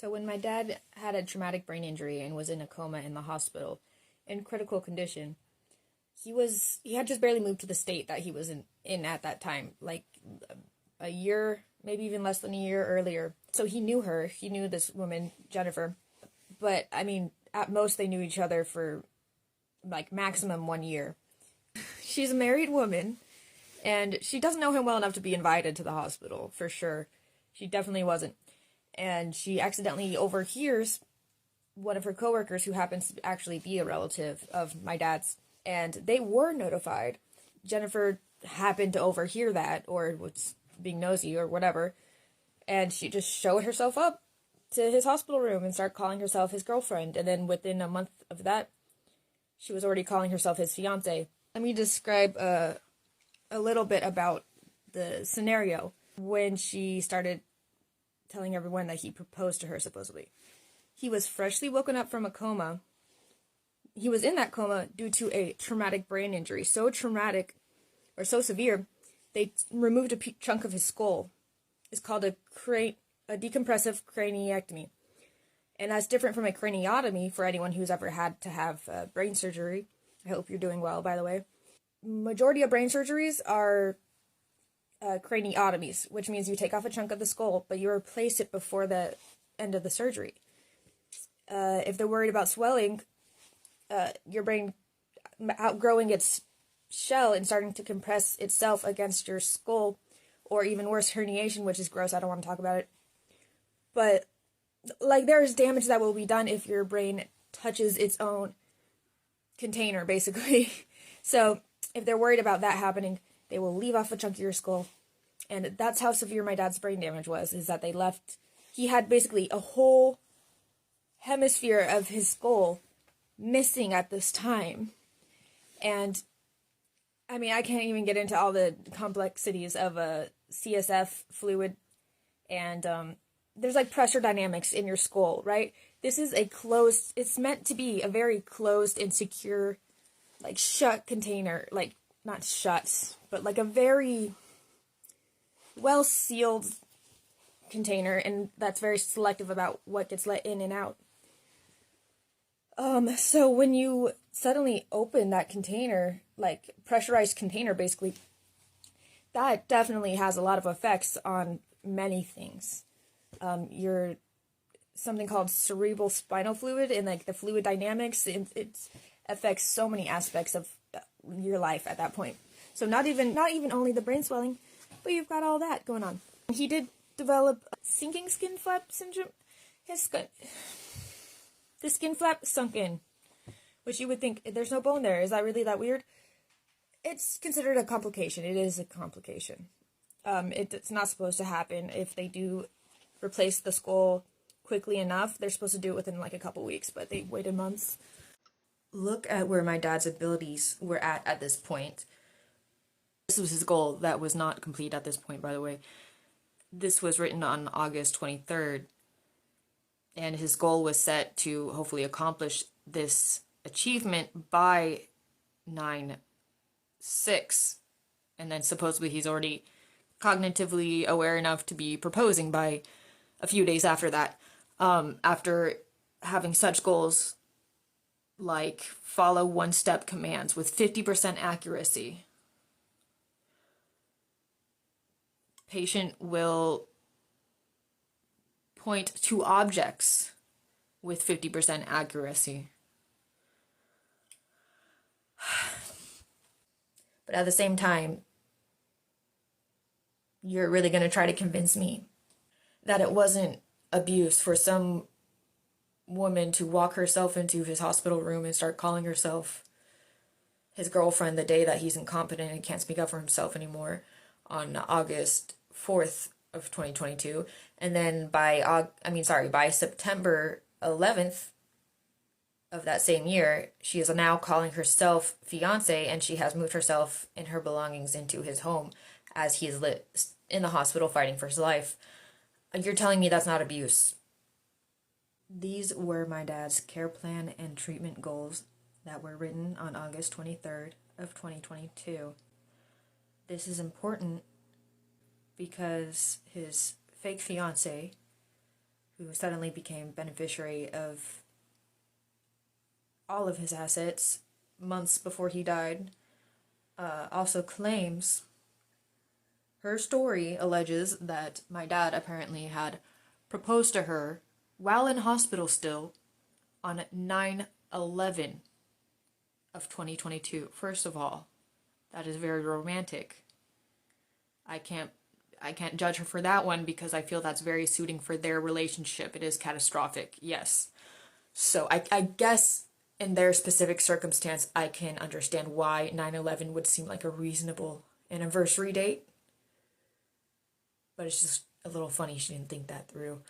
So when my dad had a traumatic brain injury and was in a coma in the hospital in critical condition, he had just barely moved to the state that he was in at that time, like a year, maybe even less than a year earlier. So he knew her. He knew this woman, Jennifer. But I mean, at most they knew each other for like maximum 1 year. She's a married woman, and she doesn't know him well enough to be invited to the hospital, for sure. She definitely wasn't. And she accidentally overhears one of her coworkers, who happens to actually be a relative of my dad's, and they were notified. Jennifer happened to overhear that, or was being nosy or whatever, and she just showed herself up to his hospital room and started calling herself his girlfriend. And then within a month of that, she was already calling herself his fiance. Let me describe a little bit about the scenario when she started telling everyone that he proposed to her, supposedly. He was freshly woken up from a coma. He was in that coma due to a traumatic brain injury. So traumatic, or so severe, they removed a chunk of his skull. It's called a decompressive craniectomy. And that's different from a craniotomy for anyone who's ever had to have brain surgery. I hope you're doing well, by the way. Majority of brain surgeries are craniotomies, which means you take off a chunk of the skull, but you replace it before the end of the surgery. If they're worried about swelling, your brain outgrowing its shell and starting to compress itself against your skull, or even worse, herniation, which is gross, I don't want to talk about it. But like, there is damage that will be done if your brain touches its own container, basically. So if they're worried about that happening, they will leave off a chunk of your skull. And that's how severe my dad's brain damage was, is that he had basically a whole hemisphere of his skull missing at this time. And I mean, I can't even get into all the complexities of a CSF fluid, and there's like pressure dynamics in your skull, right? This is it's meant to be a very closed and secure, like shut container, like not shut, but like a very well sealed container, and that's very selective about what gets let in and out. So when you suddenly open that container, like pressurized container basically, that definitely has a lot of effects on many things. Your something called cerebral spinal fluid, and like the fluid dynamics, it affects so many aspects of your life at that point. So not even only the brain swelling, but you've got all that going on. He did develop sinking skin flap syndrome. The skin flap sunk in, which you would think, there's no bone there. Is that really that weird? It's considered a complication. It is a complication. It's not supposed to happen. If they do replace the skull quickly enough, they're supposed to do it within like a couple weeks, but they waited months. Look at where my dad's abilities were at this point. This was his goal that was not complete at this point, by the way. This was written on August 23rd. And his goal was set to hopefully accomplish this achievement by 9/6. And then supposedly he's already cognitively aware enough to be proposing by a few days after that. After having such goals like follow one-step commands with 50% accuracy. Patient will point to objects with 50% accuracy. But at the same time, you're really going to try to convince me that it wasn't abuse for some woman to walk herself into his hospital room and start calling herself his girlfriend the day that he's incompetent and can't speak up for himself anymore on August 4th of 2022, and then by September 11th of that same year, she is now calling herself fiance, and she has moved herself and her belongings into his home as he is in the hospital fighting for his life. You're telling me that's not abuse? These were my dad's care plan and treatment goals that were written on August 23rd of 2022. This is important because his fake fiance, who suddenly became beneficiary of all of his assets months before he died, also claims, her story alleges that my dad apparently had proposed to her while in hospital still on 9/11 of 2022. First of all, that is very romantic. I can't judge her for that one because I feel that's very suiting for their relationship. It is catastrophic, yes. So I guess in their specific circumstance, I can understand why 9/11 would seem like a reasonable anniversary date. But it's just a little funny she didn't think that through.